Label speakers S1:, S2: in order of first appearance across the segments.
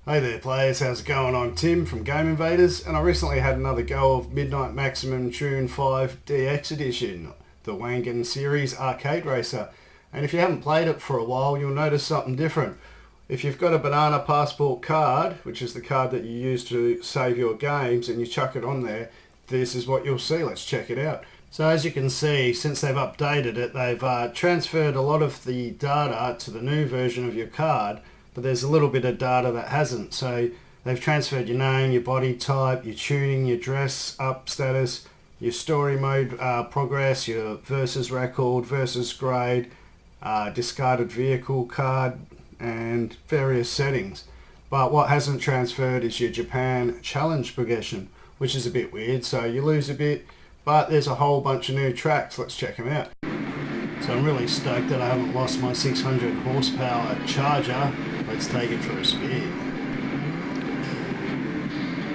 S1: Hey there players, how's it going? I'm Tim from Game Invaders, and I recently had another go of Midnight Maxi Tune 5 DX Edition, the Wangan series arcade racer. And if you haven't played it for a while, you'll notice something different. If you've got a banana passport card, which is the card that you use to save your games, and you chuck it on there, this is what you'll see. Let's check it out. So as you can see, since they've updated it, they've transferred a lot of the data to the new version of your card, but there's a little bit of data that hasn't. So they've transferred your name, your body type, your tuning, your dress up status, your story mode progress, your versus record, versus grade, discarded vehicle card, and various settings. But what hasn't transferred is your Japan challenge progression, which is a bit weird, so you lose a bit, but there's a whole bunch of new tracks. Let's check them out. So I'm really stoked that I haven't lost my 600 horsepower Charger. Let's take it for a spin.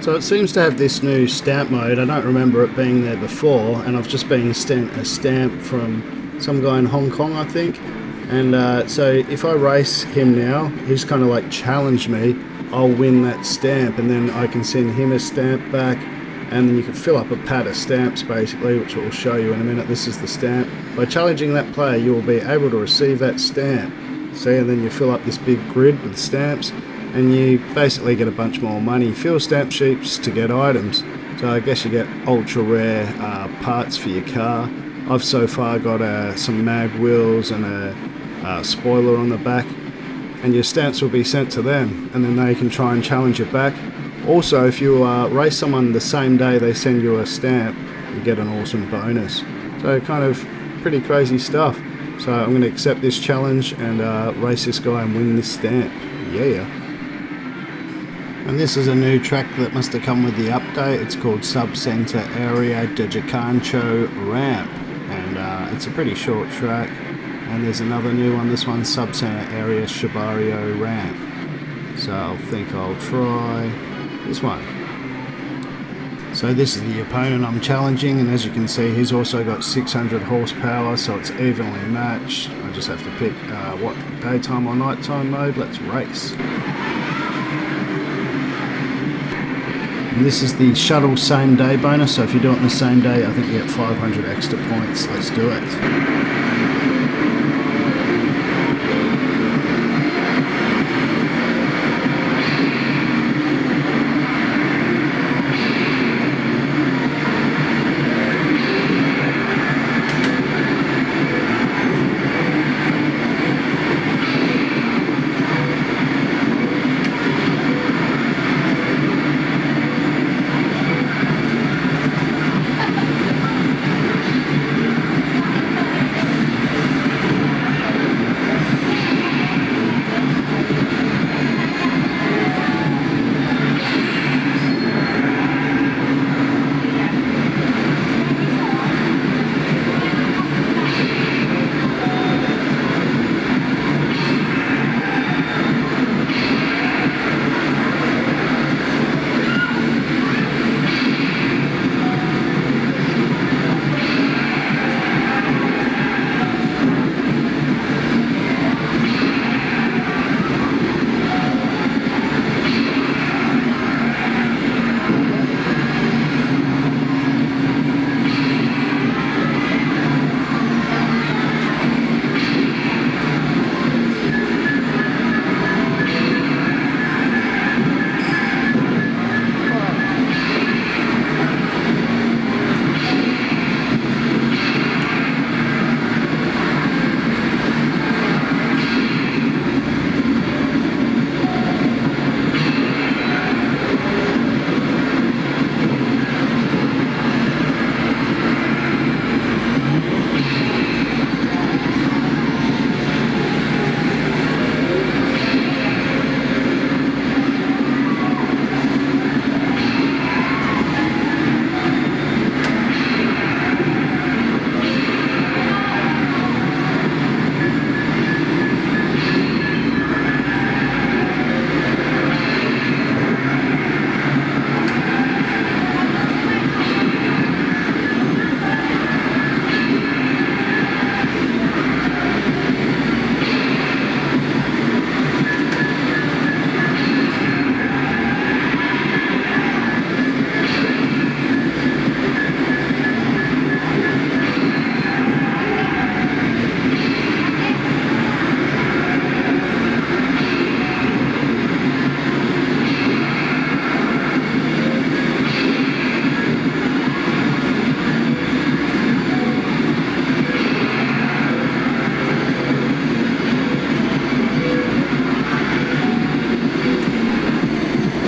S1: So it seems to have this new stamp mode. I don't remember it being there before, and I've just been sent a stamp from some guy in Hong Kong, I think. And so if I race him now, he's kind of like challenged me, I'll win that stamp, and then I can send him a stamp back, and then you can fill up a pad of stamps basically, which I'll show you in a minute. This is the stamp. By challenging that player, you will be able to receive that stamp. See, and then you fill up this big grid with stamps, and you basically get a bunch more money. Fill stamp sheets to get items. So I guess you get ultra rare parts for your car. I've so far got some mag wheels and a spoiler on the back, and your stamps will be sent to them, and then they can try and challenge it back. Also, if you race someone the same day they send you a stamp, you get an awesome bonus. So kind of pretty crazy stuff. So I'm going to accept this challenge and race this guy and win this stamp. Yeah. And this is a new track that must have come with the update. It's called Subcenter Area de Jacancho Ramp, and it's a pretty short track. And there's another new one, this one, Subcenter Area Shibario Ramp. So I think I'll try this one. So this is the opponent I'm challenging, and as you can see, he's also got 600 horsepower, so it's evenly matched. I just have to pick what daytime or nighttime mode. Let's race. And this is the shuttle same day bonus, so if you do it on the same day, I think you get 500 extra points. Let's do it.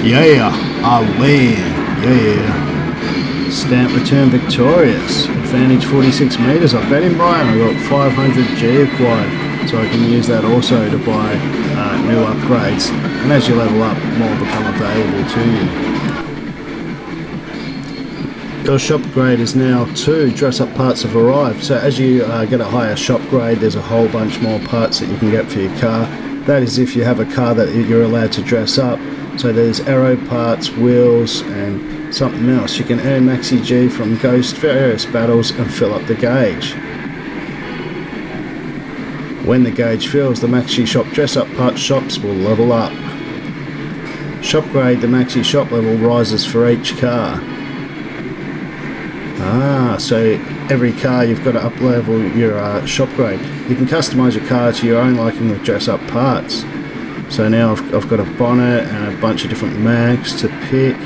S1: Yeah, I win. Yeah. Stamp return victorious. Advantage 46 meters. I bet him by, and I got 500 G acquired, so I can use that also to buy new upgrades. And as you level up, more become available to you. Your shop grade is now 2. Dress up parts have arrived. So as you get a higher shop grade, there's a whole bunch more parts that you can get for your car. That is if you have a car that you're allowed to dress up. So there's aero parts, wheels, and something else. You can earn Maxi G from ghost various battles and fill up the gauge. When the gauge fills, the Maxi Shop dress up parts shops will level up. Shop grade, the Maxi Shop level rises for each car. So every car you've got to up level your shop grade. You can customise your car to your own liking with dress up parts. So now I've got a bonnet and a bunch of different mags to pick.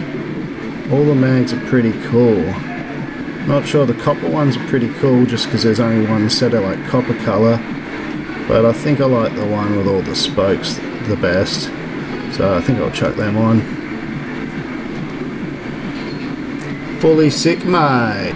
S1: All the mags are pretty cool. Not sure, the copper ones are pretty cool just because there's only one set of like copper colour. But I think I like the one with all the spokes the best. So I think I'll chuck them on. Fully sick, mate.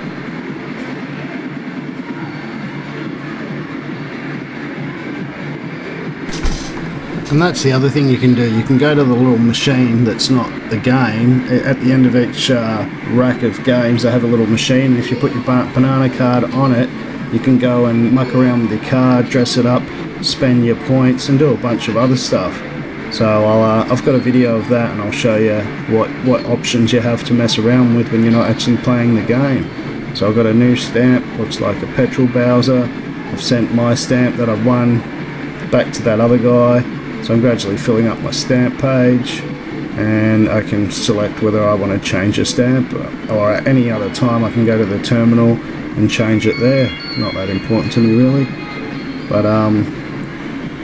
S1: And that's the other thing you can do. You can go to the little machine that's not the game. At the end of each rack of games, they have a little machine. If you put your banana card on it, you can go and muck around with your card, dress it up, spend your points, and do a bunch of other stuff. So I've got a video of that, and I'll show you what options you have to mess around with when you're not actually playing the game. So I've got a new stamp, looks like a petrol Bowser. I've sent my stamp that I've won back to that other guy. So I'm gradually filling up my stamp page, and I can select whether I want to change a stamp, or at any other time I can go to the terminal and change it there. Not that important to me really, but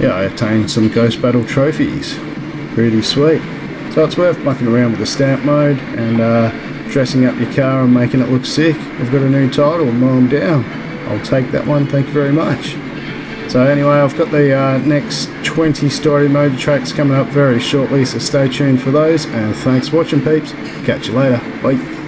S1: yeah, I attained some Ghost Battle trophies. Pretty sweet. So it's worth mucking around with the stamp mode and dressing up your car and making it look sick. I've got a new title, Mow 'em Down. I'll take that one, thank you very much. So anyway, I've got the next 20 story mode tracks coming up very shortly, so stay tuned for those, and thanks for watching, peeps. Catch you later. Bye.